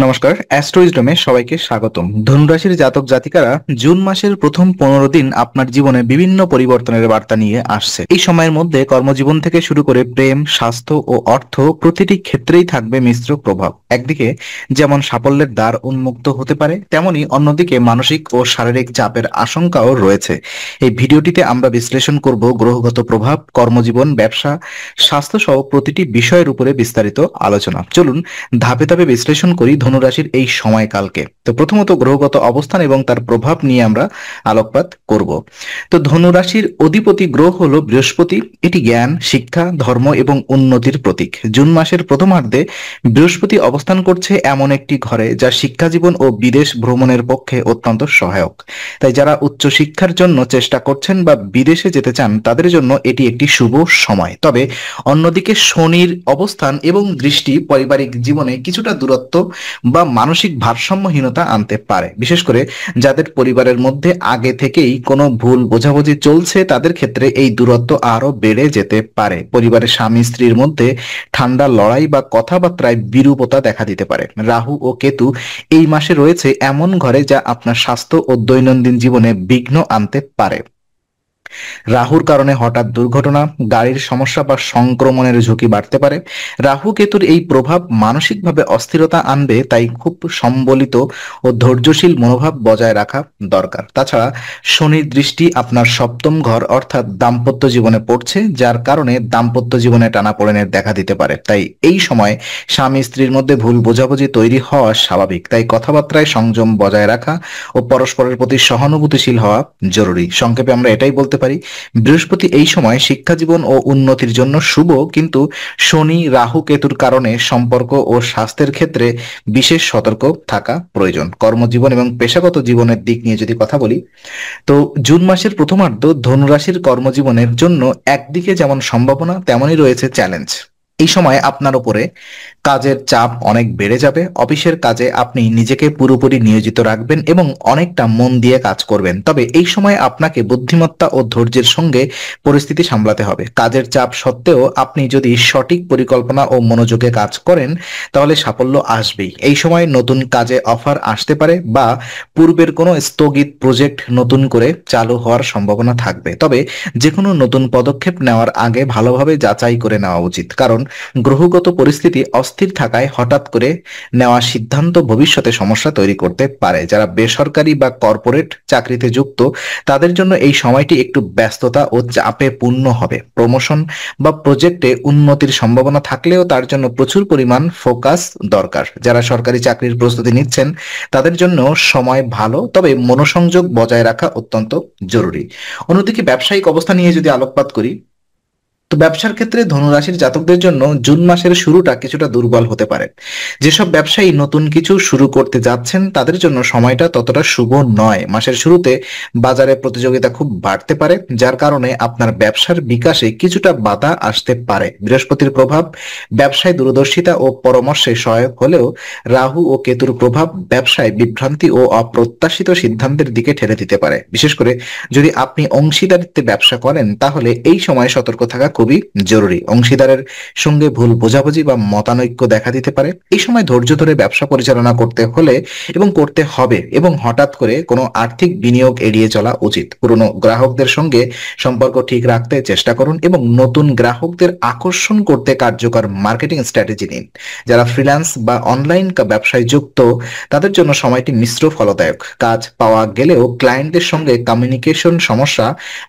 নমস্কার, অ্যাস্ট্রোইজডমে সবাইকে স্বাগতম। ধনুরাশির জাতক জাতিকারা জুন মাসের প্রথম 15 দিন আপনার জীবনে বিভিন্ন পরিবর্তনের বার্তা নিয়ে আসছে। এই সময়ের মধ্যে কর্মজীবন থেকে শুরু করে প্রেম, স্বাস্থ্য ও অর্থ প্রতিটি ক্ষেত্রেই থাকবে মিশ্র প্রভাব। একদিকে যেমন সাফল্যের দ্বার উন্মুক্ত হতে পারে, তেমনি অন্যদিকে মানসিক ও শারীরিক চাপের আশঙ্কাও রয়েছে। এই ভিডিওটিতে আমরা বিশ্লেষণ করব গ্রহগত প্রভাব, কর্মজীবন, ব্যবসা, স্বাস্থ্য সহ প্রতিটি বিষয়ের উপরে বিস্তারিত আলোচনা। চলুন ধাপে ধাপে বিশ্লেষণ করি ধনুরাশির এই সময়কালকে। তো প্রথমত গ্রহগত অবস্থান এবং তার প্রভাব নিয়ে আমরা আলোকপাত করব। তো ধনুরাশির অধিপতি গ্রহ হলো বৃহস্পতি। এটি জ্ঞান, শিক্ষা, ধর্ম এবং উন্নতির প্রতীক। জুন মাসের প্রথমার্ধে বৃহস্পতি অবস্থান করছে এমন একটি ঘরে যা শিক্ষা জীবন ও বিদেশ ভ্রমণের পক্ষে অত্যন্ত সহায়ক। তাই যারা উচ্চ শিক্ষার জন্য চেষ্টা করছেন বা বিদেশে যেতে চান তাদের জন্য এটি একটি শুভ সময়। তবে অন্যদিকে শনির অবস্থান এবং দৃষ্টি পারিবারিক জীবনে কিছুটা দূরত্ব বা মানসিক ভারসাম্যহীনতা আনতে পারে। বিশেষ করে যাদের পরিবারের মধ্যে আগে থেকেই কোনো ভুল বোঝাবুঝি চলছে তাদের ক্ষেত্রে এই দূরত্ব আরো বেড়ে যেতে পারে। পরিবারের স্বামী স্ত্রীর মধ্যে ঠান্ডা লড়াই বা কথাবার্তায় বিরূপতা দেখা দিতে পারে। রাহু ও কেতু এই মাসে রয়েছে এমন ঘরে যা আপনার স্বাস্থ্য ও দৈনন্দিন জীবনে বিঘ্ন আনতে পারে। রাহুর কারণে হঠাৎ দুর্ঘটনা, গাড়ির সমস্যা বা সংক্রমণের ঝুঁকি বাড়তে পারে। রাহু কেতুর এই প্রভাব মানসিকভাবে অস্থিরতা আনবে, তাই খুব সম্বলিত ও ধৈর্যশীল মনোভাব বজায় রাখা দরকার। তাছাড়া শনির দৃষ্টি আপনার সপ্তম ঘর অর্থাৎ দাম্পত্য জীবনে পড়ছে, যার কারণে দাম্পত্য জীবনে টানাপোড়েনের দেখা দিতে পারে। তাই এই সময় স্বামী স্ত্রীর মধ্যে ভুল বোঝাবুঝি তৈরি হওয়া স্বাভাবিক। তাই কথাবার্তায় সংযম বজায় রাখা ও পরস্পরের প্রতি সহানুভূতিশীল হওয়া জরুরি। সংক্ষেপে আমরা এটাই বলতে পারি, বৃহস্পতি এই সময় শিক্ষা জীবন ও উন্নতির জন্য শুভ, কিন্তু শনি রাহু কেতুর কারণে সম্পর্ক ও স্বাস্থ্যের ক্ষেত্রে বিশেষ সতর্ক থাকা প্রয়োজন। কর্মজীবন এবং পেশাগত জীবনের দিক নিয়ে যদি কথা বলি, তো জুন মাসের প্রথমার্ধ ধনুরাশির কর্মজীবনের জন্য একদিকে যেমন সম্ভাবনা তেমনই রয়েছে চ্যালেঞ্জ। এই সময় আপনার উপরে কাজের চাপ অনেক বেড়ে যাবে। অফিসের কাজে আপনি নিজেকে পুরোপুরি নিয়োজিত রাখবেন এবং অনেকটা মন দিয়ে কাজ করবেন। তবে এই সময় আপনাকে বুদ্ধিমত্তা ও ধৈর্যের সঙ্গে পরিস্থিতি সামলাতে হবে। কাজের চাপ সত্ত্বেও আপনি যদি সঠিক পরিকল্পনা ও মনোযোগে কাজ করেন তাহলে সাফল্য আসবেই। এই সময় নতুন কাজে অফার আসতে পারে বা পূর্বের কোনো স্থগিত প্রজেক্ট নতুন করে চালু হওয়ার সম্ভাবনা থাকবে। তবে যে কোনো নতুন পদক্ষেপ নেওয়ার আগে ভালোভাবে যাচাই করে নেওয়া উচিত, কারণ গ্রহগত পরিস্থিতি অস্থির থাকায় হঠাৎ করে নেওয়া সিদ্ধান্ত ভবিষ্যতে সমস্যা তৈরি করতে পারে। যারা বেসরকারি বা কর্পোরেট চাকরিতে যুক্ত তাদের জন্য এই সময়টি একটু ব্যস্ততা ও চাপে পূর্ণ হবে। প্রমোশন বা প্রজেক্টে উন্নতির সম্ভাবনা থাকলেও তার জন্য প্রচুর পরিমাণ ফোকাস দরকার। যারা সরকারি চাকরির প্রস্তুতি নিচ্ছেন তাদের জন্য সময় ভালো, তবে মনোসংযোগ বজায় রাখা অত্যন্ত জরুরি। অন্যদিকে ব্যবসায়িক অবস্থা নিয়ে যদি আলোকপাত করি, তো ব্যবসার ক্ষেত্রে ধনুরাশির জাতকদের জন্য জুন মাসের শুরুটা কিছুটা দুর্বল হতে পারে। যেসব ব্যবসায়ী নতুন কিছু শুরু করতে যাচ্ছেন তাদের জন্য সময়টা ততটা শুভ নয়। মাসের শুরুতে বাজারে প্রতিযোগিতা খুব বাড়তে পারে, যার কারণে আপনার ব্যবসার বিকাশে কিছুটা বাধা আসতে পারে। বৃহস্পতির প্রভাব ব্যবসায় দূরদর্শিতা ও পরামর্শে সহায়ক হলেও রাহু ও কেতুর প্রভাব ব্যবসায় বিভ্রান্তি ও অপ্রত্যাশিত সিদ্ধান্তের দিকে ঠেলে দিতে পারে। বিশেষ করে যদি আপনি অংশীদারিত্বে ব্যবসা করেন তাহলে এই সময় সতর্ক থাকা খুবই জরুরি। অংশীদারের সঙ্গে ভুল বোঝাবুঝি বা মতানৈক্য দেখা দিতে পারে। এই সময় ধৈর্য ধরে ব্যবসা পরিচালনা করতে হলে এবং করতে হবে, এবং হঠাৎ করে কোনো আর্থিক বিনিয়োগ এড়িয়ে চলা উচিত। পুরনো গ্রাহকদের সঙ্গে সম্পর্ক ঠিক রাখতে চেষ্টা করুন এবং নতুন গ্রাহকদের আকর্ষণ করতে কার্যকর মার্কেটিং স্ট্র্যাটেজি নিন। যারা ফ্রিল্যান্স বা অনলাইন ব্যবসায় যুক্ত তাদের জন্য সময়টি মিশ্র ফলদায়ক। কাজ পাওয়া গেলেও ক্লায়েন্টের সঙ্গে কমিউনিকেশন সমস্যা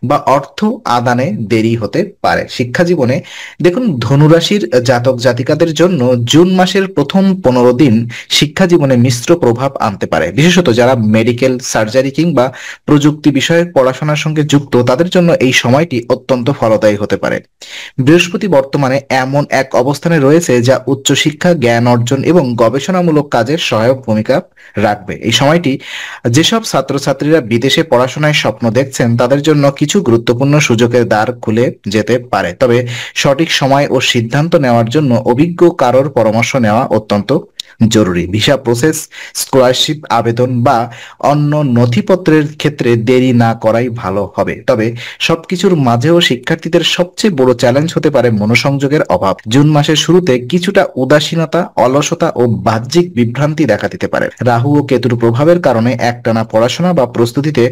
বা অর্থ আদানে দেরি হতে পারে। শিক্ষা জীবনে দেখুন, ধনুরাশির জাতক জাতিকাদের জন্য জুন মাসের প্রথম 15 দিন শিক্ষা জীবনে মিশ্র প্রভাব আনতে পারে। বিশেষত যারা মেডিকেল, সার্জারি কিংবা প্রযুক্তি বিষয়ক পড়াশোনার সঙ্গে যুক্ত তাদের জন্য এই সময়টি অত্যন্ত ফলদায়ী হতে পারে। বৃহস্পতি বর্তমানে এমন এক অবস্থানে রয়েছে যা উচ্চশিক্ষা, জ্ঞান অর্জন এবং গবেষণামূলক কাজের সহায়ক ভূমিকা রাখবে। এই সময়টি যেসব ছাত্রছাত্রীরা বিদেশে পড়াশোনায় স্বপ্ন দেখছেন তাদের জন্য কিছু গুরুত্বপূর্ণ সুযোগের দ্বার খুলে যেতে পারে। তবে সঠিক সময় ও সিদ্ধান্ত নেওয়ার জন্য অভিজ্ঞ কারোর পরামর্শ নেওয়া অত্যন্ত জরুরি। ভিসা প্রসেস, স্কলারশিপ আবেদন বা অন্য নথিপত্রের ক্ষেত্রে দেরি না করাই ভালো হবে। তবে সবকিছুর মাঝেও শিক্ষার্থীদের সবচেয়ে বড় চ্যালেঞ্জ হতে পারে মনোসংযোগের অভাব। জুন মাসের শুরুতে কিছুটা উদাসীনতা, অলসতা ও বাহ্যিক বিভ্রান্তি দেখা দিতে পারে। রাহু ও কেতুর প্রভাবের কারণে একটানা পড়াশোনা বা প্রস্তুতিতে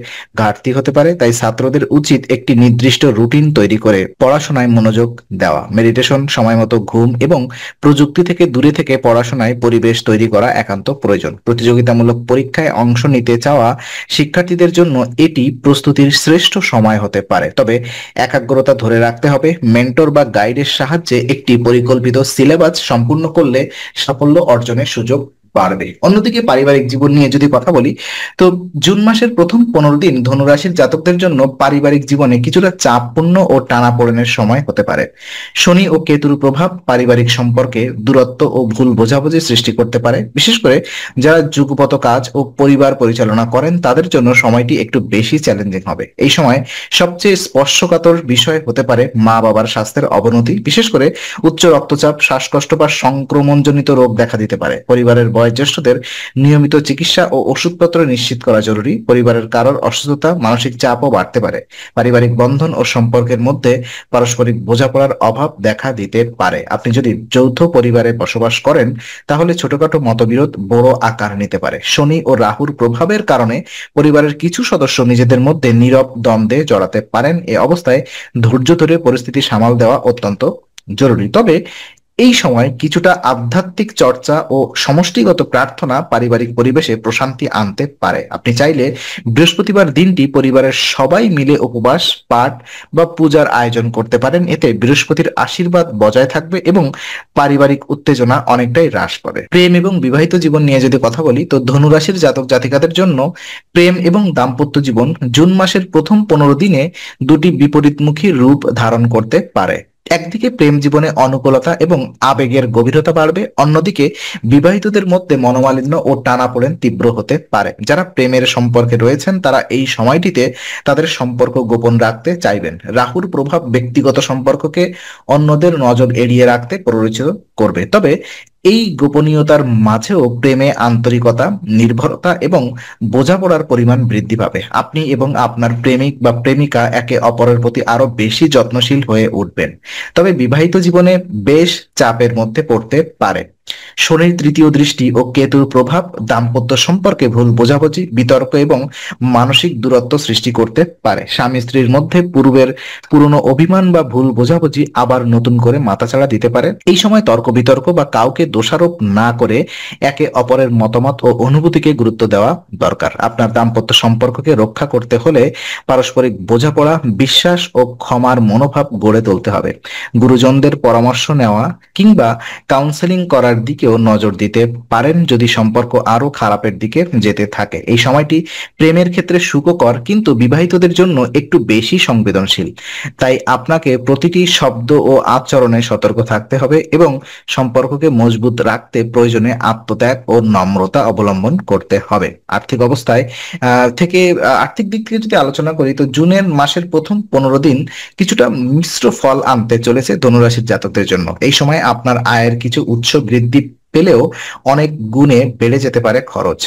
ঘাটতি হতে পারে। তাই ছাত্রদের উচিত একটি নির্দিষ্ট রুটিন তৈরি করে পড়াশোনায় মনোযোগ দেওয়া। মেডিটেশন, সময়মতো ঘুম এবং প্রযুক্তি থেকে দূরে থেকে পড়াশোনায় পরিবেশ তৈরি করা একান্ত প্রয়োজন। প্রতিযোগিতামূলক পরীক্ষায় অংশ নিতে চাওয়া শিক্ষার্থীদের জন্য এটি প্রস্তুতির শ্রেষ্ঠ সময় হতে পারে। তবে একাগ্রতা ধরে রাখতে হবে। মেন্টর বা গাইডের সাহায্যে একটি পরিকল্পিত সিলেবাস সম্পূর্ণ করলে সাফল্য অর্জনের সুযোগ বাড়বে। অন্যদিকে পারিবারিক জীবন নিয়ে যদি কথা বলি, তো জুন মাসের প্রথম 15 দিন ধনুরাশির জাতকদের জন্য পারিবারিক জীবনে কিছুটা চাপপূর্ণ ও টানাপোড়েনের সময় হতে পারে। শনি ও কেতুর প্রভাব পারিবারিক সম্পর্কে দূরত্ব ও ভুল বোঝাবুঝি সৃষ্টি করতে পারে। বিশেষ করে যারা যুগপত কাজ ও পরিবার পরিচালনা করেন তাদের জন্য সময়টি একটু বেশি চ্যালেঞ্জিং হবে। এই সময় সবচেয়ে স্পর্শকাতর বিষয় হতে পারে মা বাবার স্বাস্থ্যের অবনতি। বিশেষ করে উচ্চ রক্তচাপ, শ্বাসকষ্ট বা সংক্রমণজনিত রোগ দেখা দিতে পারে। পরিবারের বয়োজ্যেষ্ঠদের নিয়মিত চিকিৎসা ও ওষুধপত্র নিশ্চিত করা জরুরি। পরিবারের কারোর অসুস্থতা, মানসিক চাপও বাড়তে পারে। পারিবারিক বন্ধন ও সম্পর্কের মধ্যে পারস্পরিক বোঝাপড়ার অভাব দেখা দিতে পারে। আপনি যদি যৌথ পরিবারে বসবাস করেন তাহলে ছোটখাটো মতবিরোধ বড় আকার নিতে পারে। শনি ও রাহুর প্রভাবের কারণে পরিবারের কিছু সদস্য নিজেদের মধ্যে নীরব দ্বন্দ্বে জড়াতে পারেন। এ অবস্থায় ধৈর্য ধরে পরিস্থিতি সামাল দেওয়া অত্যন্ত জরুরি। তবে এই সময় কিছুটা আধ্যাত্মিক চর্চা ও সমষ্টিগত প্রার্থনা পারিবারিক পরিবেশে প্রশান্তি আনতে পারে। আপনি চাইলে বৃহস্পতিবার দিনটি পরিবারের সবাই মিলে উপবাস, পাঠ বা পূজার আয়োজন করতে পারেন। এতে বৃহস্পতির আশীর্বাদ বজায় থাকবে এবং পারিবারিক উত্তেজনা অনেকটাই হ্রাস পাবে। প্রেম এবং বিবাহিত জীবন নিয়ে যদি কথা বলি, তো ধনুরাশির জাতক জাতিকাদের জন্য প্রেম এবং দাম্পত্য জীবন জুন মাসের প্রথম 15 দিনে দুটি বিপরীতমুখী রূপ ধারণ করতে পারে। একদিকে প্রেম জীবনে অনুকূলতা এবং আবেগের গভীরতা বাড়বে, অন্যদিকে বিবাহিতদের মধ্যে মনোমালিন্য ও টানাপোড়েন তীব্র হতে পারে। যারা প্রেমের সম্পর্কে রয়েছেন তারা এই সময়টিতে তাদের সম্পর্ক গোপন রাখতে চাইবেন। রাহুর প্রভাব ব্যক্তিগত সম্পর্ককে অন্যদের নজর এড়িয়ে রাখতে প্ররোচিত করবে। তবে এই গোপনীয়তার মাঝেও প্রেমে আন্তরিকতা, নির্ভরতা এবং বোঝাপড়ার পরিমাণ বৃদ্ধি পাবে। আপনি এবং আপনার প্রেমিক বা প্রেমিকা একে অপরের প্রতি আরো বেশি যত্নশীল হয়ে উঠবেন। তবে বিবাহিত জীবনে বেশ চাপের মধ্যে পড়তে পারে। শনির তৃতীয় দৃষ্টি ও কেতুর প্রভাব দাম্পত্য সম্পর্কে ভুল বোঝাবুঝি, বিতর্ক এবং মানসিক দূরত্ব সৃষ্টি করতে পারে। স্বামী স্ত্রীর মধ্যে পূর্বের পুরনো অভিমান বা ভুল বোঝাবুঝি আবার নতুন করে মাথাচাড়া দিতে পারে। এই সময় তর্ক বিতর্ক বা কাউকে দোষারোপ না করে একে অপরের মতামত ও অনুভূতিকে গুরুত্ব দেওয়া দরকার। আপনার দাম্পত্য সম্পর্ককে রক্ষা করতে হলে পারস্পরিক বোঝাপড়া, বিশ্বাস ও ক্ষমার মনোভাব গড়ে তুলতে হবে। গুরুজনদের পরামর্শ নেওয়া কিংবা কাউন্সেলিং করার দিকেও নজর দিতে পারেন যদি সম্পর্ক আরো খারাপের দিকে যেতে থাকে। এই সময়টি প্রেমের ক্ষেত্রে সুখকর কিন্তু বিবাহিতদের জন্য একটু বেশি সংবেদনশীল। তাই আপনাকে প্রতিটি শব্দ ও আচরণে সতর্ক থাকতে হবে এবং সম্পর্ককে মজবুত রাখতে প্রয়োজনে আত্মত্যাগ ও নম্রতা অবলম্বন করতে হবে। আর্থিক অবস্থায় আর্থিক দিক থেকে যদি আলোচনা করি, তো জুনের মাসের প্রথম 15 দিন কিছুটা মিশ্র ফল আনতে চলেছে ধনুরাশির জাতকদের জন্য। এই সময় আপনার আয়ের কিছু উৎস বৃদ্ধি পেলেও অনেক গুণে বেড়ে যেতে পারে খরচ,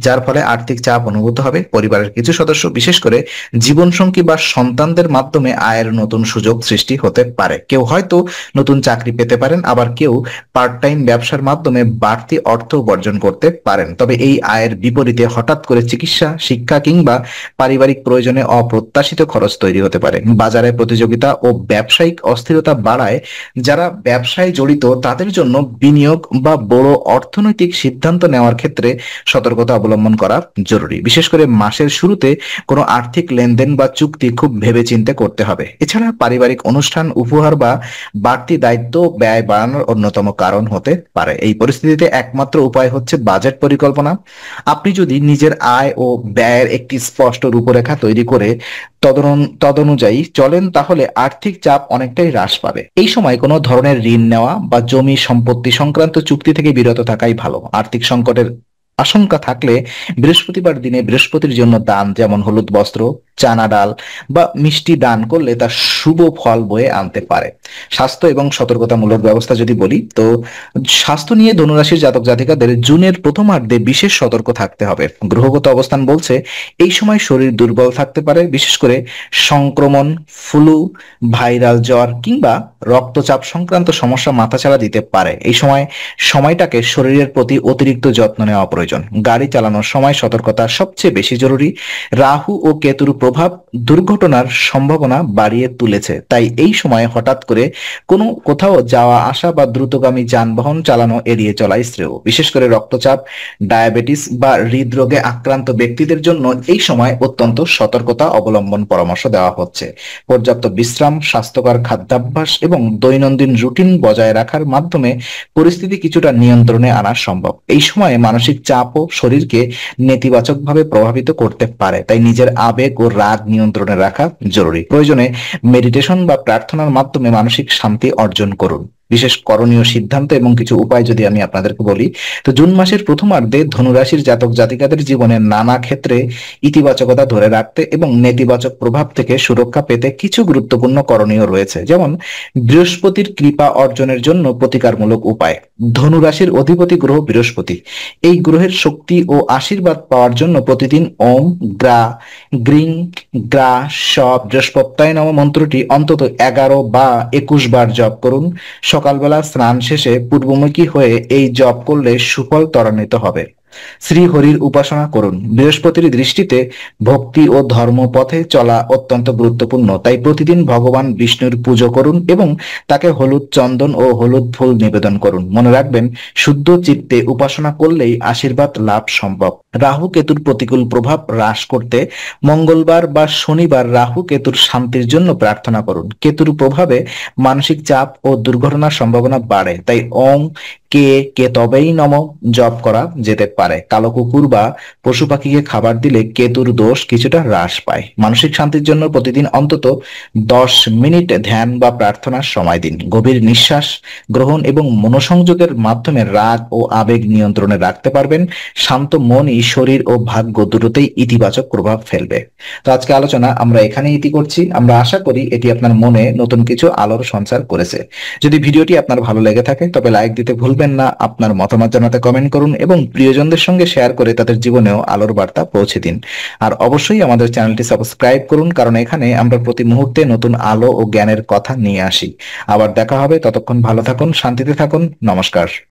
যার ফলে আর্থিক চাপ অনুভূত হবে। পরিবারের কিছু সদস্য, বিশেষ করে জীবনসঙ্গী বা সন্তানদের মাধ্যমে আয়ের নতুন সুযোগ সৃষ্টি হতে পারে। কেউ হয়তো নতুন চাকরি পেতে পারেন, আবার কেউ পার্ট টাইম ব্যবসার মাধ্যমে বাড়তি অর্থ উপার্জন করতে পারেন। তবে এই আয়ের বিপরীতে হঠাৎ করে চিকিৎসা, শিক্ষা কিংবা পারিবারিক প্রয়োজনে অপ্রত্যাশিত খরচ তৈরি হতে পারে। বাজারে প্রতিযোগিতা ও ব্যবসায়িক অস্থিরতা বাড়ায়। যারা ব্যবসায় জড়িত তাদের জন্য বিনিয়োগ বা বড় অর্থনৈতিক সিদ্ধান্ত নেওয়ার ক্ষেত্রে সতর্কতা অবলম্বন করা জরুরি। বিশেষ করে মাসের শুরুতে কোনো আর্থিক লেনদেন বা চুক্তি খুব ভেবেচিন্তে করতে হবে। এছাড়া পারিবারিক অনুষ্ঠান, উপহার বা বাড়তি দায়িত্ব ব্যয় বাড়ানোর অন্যতম কারণ হতে পারে। এই পরিস্থিতিতে একমাত্র উপায় হচ্ছে বাজেট পরিকল্পনা। আপনি যদি নিজের আয় ও ব্যয়ের একটি স্পষ্ট রূপরেখা তৈরি করে তদনুযায়ী চলেন তাহলে আর্থিক চাপ অনেকটাই হ্রাস পাবে। এই সময় কোনো ধরনের ঋণ নেওয়া বা জমি সম্পত্তি সংক্রান্ত চুক্তি থেকে বিরত থাকাই ভালো। আর্থিক সংকটের আশঙ্কা থাকলে বৃহস্পতিবার দিনে বৃহস্পতির জন্য দান, যেমন হলুদ বস্ত্র, চানা ডাল বা মিষ্টি দান করলে তা শুভ ফল বয়ে আনতে পারে। স্বাস্থ্য এবং সতর্কতামূলক ব্যবস্থা যদি বলি, তো স্বাস্থ্য নিয়ে ধনুরাশির জাতক জাতিকাদের জুনের প্রথমার্ধে বিশেষ সতর্ক থাকতে হবে। গ্রহগত অবস্থান বলছে এই সময় শরীর দুর্বল থাকতে পারে, বিশেষ করে সংক্রমণ, ফ্লু, ভাইরাল জ্বর কিংবা রক্তচাপ সংক্রান্ত সমস্যা মাথাচাড়া দিতে পারে। এই সময়টাকে শরীরের প্রতি অতিরিক্ত যত্ন নেওয়া প্রয়োজন। গাড়ি চালানোর সময় সতর্কতা সবচেয়ে বেশি জরুরি। রাহু ও কেতুর প্রভাব দুর্ঘটনার সম্ভাবনা বাড়িয়ে তুলেছে, তাই এই সময় হঠাৎ করে কোথাও যাওয়া আসা বা দ্রুতগামী যানবাহন চালানো এড়িয়ে চলাই শ্রেয়। বিশেষ করে রক্তচাপ, ডায়াবেটিস বা হৃদরোগে আক্রান্ত ব্যক্তিদের জন্য এই সময় অত্যন্ত সতর্কতা অবলম্বন পরামর্শ দেওয়া হচ্ছে। পর্যাপ্ত বিশ্রাম, স্বাস্থ্যকর খাদ্যাভ্যাস এবং দৈনন্দিন রুটিন বজায় রাখার মাধ্যমে পরিস্থিতি কিছুটা নিয়ন্ত্রণে আনা সম্ভব। এই সময়ে মানসিক চাপও শরীরকে নেতিবাচকভাবে প্রভাবিত করতে পারে, তাই নিজের আবেগ ও রাগ নিয়ন্ত্রণে রাখা জরুরি। প্রয়োজনে মেডিটেশন বা প্রার্থনার মাধ্যমে মানসিক শান্তি অর্জন করুন। বিশেষ করণীয় সিদ্ধান্ত এবং কিছু উপায় যদি আমি আপনাদেরকে বলি, তো জুন মাসের প্রথমার্ধে ধনুরাশির জাতক জাতিকাদের জীবনে নানা ক্ষেত্রে ইতিবাচকতা ধরে রাখতে এবং নেতিবাচক প্রভাব থেকে সুরক্ষা পেতে কিছু গুরুত্বপূর্ণ করণীয় রয়েছে। যেমন বৃহস্পতির কৃপা অর্জনের জন্য প্রতিকারমূলক উপায়। ধনুরাশির অধিপতি গ্রহ বৃহস্পতি, এই গ্রহের শক্তি ও আশীর্বাদ পাওয়ার জন্য প্রতিদিন ওম গ্রা গ্রিং গ্রা স বৃহস্পত্যায় নম মন্ত্রটি অন্তত 11 বা 21 বার জপ করুন। সকালবেলা স্নান শেষে পূর্বমুখী হয়ে এই জপ করলে সুফল ত্বরান্বিত হবে। শ্রী হরির উপাসনা করুন। বৃহস্পতির দৃষ্টিতে ভক্তি ও ধর্মপথে চলা অত্যন্ত গুরুত্বপূর্ণ, তাই প্রতিদিন ভগবান বিষ্ণুর পুজো করুন এবং তাকে হলুদ চন্দন ও হলুদ ফুল নিবেদন করুন। মনে রাখবেন, শুদ্ধ চিত্তে উপাসনা করলেই আশীর্বাদ লাভ সম্ভব। রাহু কেতুর প্রতিকূল প্রভাব হ্রাস করতে মঙ্গলবার বা শনিবার রাহু কেতুর শান্তির জন্য প্রার্থনা করুন। কেতুর প্রভাবে মানসিক চাপ ও দুর্ঘটনার সম্ভাবনা বাড়ে, তাই ওম কে তবেই নম জপ করা যেতে পারে। কালো কুকুর বা পশু পাখিকে খাবার দিলে কেতুর দোষ কিছুটা হ্রাস পায়। মানসিক শান্তির জন্য প্রতিদিন অন্তত 10 মিনিট ধ্যান বা প্রার্থনার সময় দিন। গভীর নিঃশ্বাস গ্রহণ এবং মনোসংযোগের মাধ্যমে রাগ ও আবেগ নিয়ন্ত্রণে রাখতে পারবেন। শান্ত মনই শরীর ও ভাগ্য দুটোতেই ইতিবাচক প্রভাব ফেলবে। তো আজকে আলোচনা আমরা এখানেই ইতি করছি। আমরা আশা করি এটি আপনার মনে নতুন কিছু আলোর সঞ্চার করেছে। যদি ভিডিওটি আপনার ভালো লেগে থাকে তবে লাইক দিতে ভুলবেন না, আপনার মতামত জানাতে কমেন্ট করুন এবং প্রিয়জনদের সঙ্গে শেয়ার করে তাদের জীবনেও আলোর বার্তা পৌঁছে দিন। আর অবশ্যই আমাদের চ্যানেলটি সাবস্ক্রাইব করুন, কারণ এখানে আমরা প্রতি মুহূর্তে নতুন আলো ও জ্ঞানের কথা নিয়ে আসি। আবার দেখা হবে, ততক্ষণ ভালো থাকুন, শান্তিতে থাকুন। নমস্কার।